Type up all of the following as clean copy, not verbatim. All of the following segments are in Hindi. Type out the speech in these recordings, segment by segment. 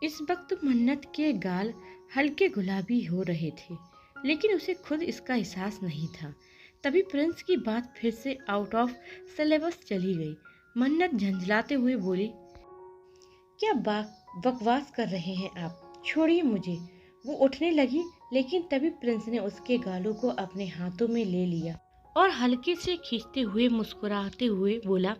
इस वक्त मन्नत के गाल हल्के गुलाबी हो रहे थे, लेकिन उसे खुद इसका एहसास नहीं था। तभी प्रिंस की बात फिर से आउट ऑफ सिलेबस चली गई। मन्नत झंझलाते हुए बोली, क्या बकवास कर रहे हैं आप? छोड़िए मुझे। वो उठने लगी, लेकिन तभी प्रिंस ने उसके गालों को अपने हाथों में ले लिया और हल्के से खींचते हुए मुस्कुराते हुए बोला,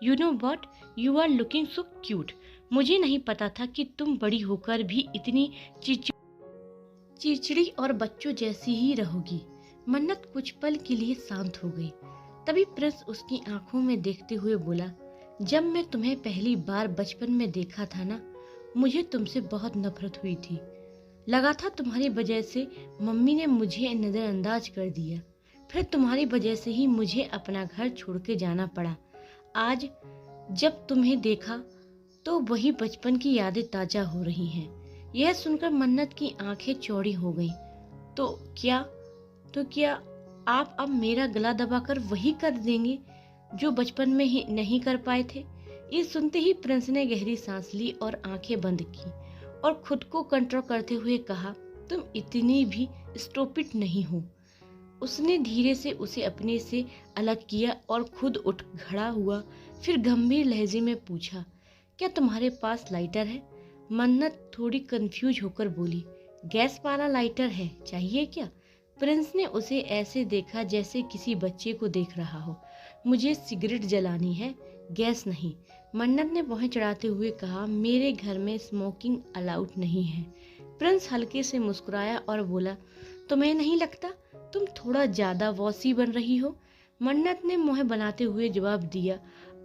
you know what, you are looking so cute. मुझे नहीं पता था कि तुम बड़ी होकर भी इतनी चिड़चिड़ी और बच्चों जैसी ही रहोगी। मन्नत कुछ पल के लिए शांत हो गई। तभी प्रिंस उसकी आंखों में देखते हुए बोला, जब मैं तुम्हें पहली बार बचपन में देखा था ना, मुझे तुमसे बहुत नफरत हुई थी। लगा था तुम्हारी वजह से मम्मी ने मुझे नजरअंदाज कर दिया। फिर तुम्हारी वजह से ही मुझे अपना घर छोड़ के जाना पड़ा। आज जब तुम्हें देखा तो वही बचपन की यादें ताजा हो रही हैं। यह सुनकर मन्नत की आंखें चौड़ी हो गईं। तो क्या तो क्या आप अब मेरा गला दबाकर वही कर देंगे जो बचपन में ही नहीं कर पाए थे? ये सुनते ही प्रिंस ने गहरी सांस ली और आंखें बंद की और खुद को कंट्रोल करते हुए कहा, तुम इतनी भी स्टूपिड नहीं हो। उसने धीरे से उसे अपने से अलग किया और खुद उठ खड़ा हुआ। फिर गंभीर लहजे में पूछा, क्या तुम्हारे पास लाइटर है? मन्नत थोड़ी कंफ्यूज होकर बोली, गैस वाला लाइटर है, चाहिए क्या? प्रिंस ने उसे ऐसे देखा जैसे किसी बच्चे को देख रहा हो। मुझे सिगरेट जलानी है, गैस नहीं। मन्नत ने भौहें चढ़ाते हुए कहा, मेरे घर में स्मोकिंग अलाउड नहीं है। प्रिंस हल्के से मुस्कुराया और बोला, तुम्हें नहीं लगता तुम थोड़ा ज्यादा वॉसी बन रही हो? मन्नत ने मुंह बनाते हुए जवाब दिया,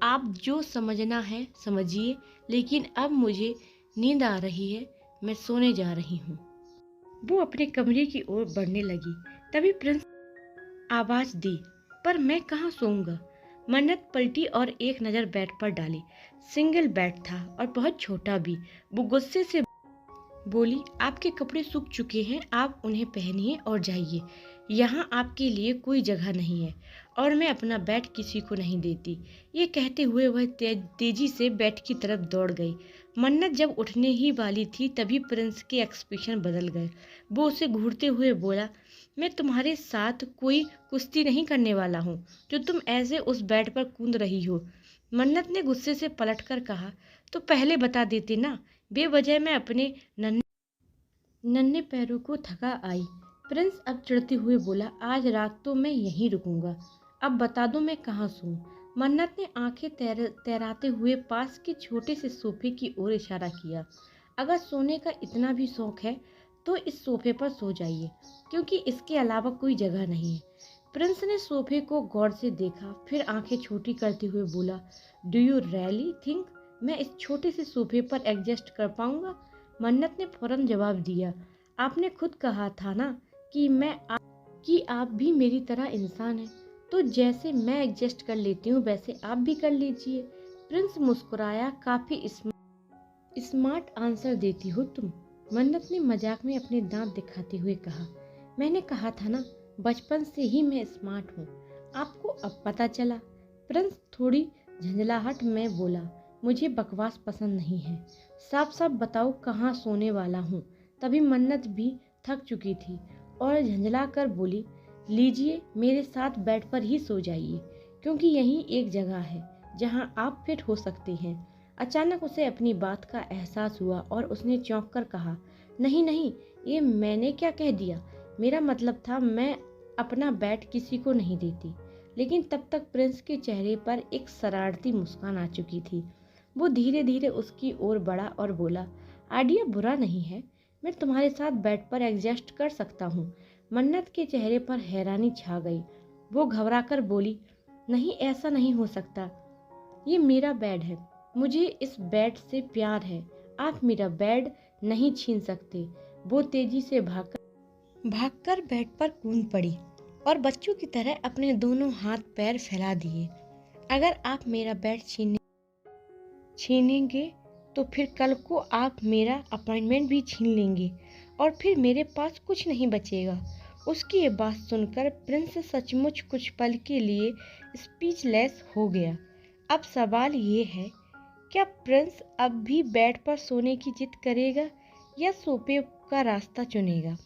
आप जो समझना है समझिए, लेकिन अब मुझे नींद आ रही है, मैं सोने जा रही हूँ। वो अपने कमरे की ओर बढ़ने लगी। तभी प्रिंस आवाज दी, पर मैं कहाँ सोऊंगा? मन्नत पलटी और एक नजर बेड पर डाली। सिंगल बेड था और बहुत छोटा भी। वो गुस्से से बोली, आपके कपड़े सूख चुके हैं, आप उन्हें पहनिए और जाइए। यहाँ आपके लिए कोई जगह नहीं है और मैं अपना बेड किसी को नहीं देती। ये कहते हुए वह तेजी से बेड की तरफ दौड़ गई। मन्नत जब उठने ही वाली थी तभी प्रिंस के एक्सप्रेशन बदल गए। वो उसे घूरते हुए बोला, मैं तुम्हारे साथ कोई कुश्ती नहीं करने वाला हूँ जो तुम ऐसे उस बेड पर कूद रही हो। मन्नत ने गुस्से से पलटकर कहा, तो पहले बता देते ना, बेवजह मैं अपने नन्हे पैरों को थका आई। प्रिंस अब चिढ़ते हुए बोला, आज रात तो मैं यहीं रुकूंगा। अब बता दो मैं कहाँ सोऊं? मन्नत ने आंखें तैराते हुए पास के छोटे से सोफे की ओर इशारा किया। अगर सोने का इतना भी शौक है तो इस सोफे पर सो जाइए, क्योंकि इसके अलावा कोई जगह नहीं है। प्रिंस ने सोफे को गौर से देखा, फिर आंखें छोटी करते हुए बोला, डू यू रियली थिंक मैं इस छोटे से सोफे पर एडजस्ट कर पाऊंगा? मन्नत ने फौरन जवाब दिया, आपने खुद कहा था ना कि आप भी मेरी तरह इंसान हैं, तो जैसे मैं एडजस्ट कर लेती हूँ वैसे आप भी कर लीजिए। प्रिंस मुस्कुराया, काफी स्मार्ट आंसर देती हो तुम। मन्नत ने मजाक में अपने दांत दिखाते हुए कहा, मैंने कहा था ना, बचपन से ही मैं स्मार्ट हूँ, आपको अब पता चला। प्रिंस थोड़ी झंझलाहट में बोला, मुझे बकवास पसंद नहीं है, साफ साफ बताओ कहाँ सोने वाला हूँ। तभी मन्नत भी थक चुकी थी और झंझला कर बोली, लीजिए मेरे साथ बेड पर ही सो जाइए, क्योंकि यही एक जगह है जहाँ आप फिट हो सकते हैं। अचानक उसे अपनी बात का एहसास हुआ और उसने चौंक कर कहा, नहीं नहीं, ये मैंने क्या कह दिया? मेरा मतलब था मैं अपना बेड किसी को नहीं देती। लेकिन तब तक प्रिंस के चेहरे पर एक शरारती मुस्कान आ चुकी थी। वो धीरे धीरे उसकी ओर बढ़ा और बोला, आइडिया बुरा नहीं है, मैं तुम्हारे साथ बेड पर एडजस्ट कर सकता हूँ। मन्नत के चेहरे पर हैरानी छा गई। वो घबराकर बोली, नहीं, ऐसा नहीं हो सकता, ये मेरा बेड है, मुझे इस बेड से प्यार है, आप मेरा बेड नहीं छीन सकते। वो तेजी से भागकर बेड पर कूद पड़ी और बच्चों की तरह अपने दोनों हाथ पैर फैला दिए। अगर आप मेरा बेड छीनेंगे तो फिर कल को आप मेरा अपॉइंटमेंट भी छीन लेंगे और फिर मेरे पास कुछ नहीं बचेगा। उसकी ये बात सुनकर प्रिंस सचमुच कुछ पल के लिए स्पीचलेस हो गया। अब सवाल ये है क्या प्रिंस अब भी बेड पर सोने की जिद करेगा या सोफे का रास्ता चुनेगा?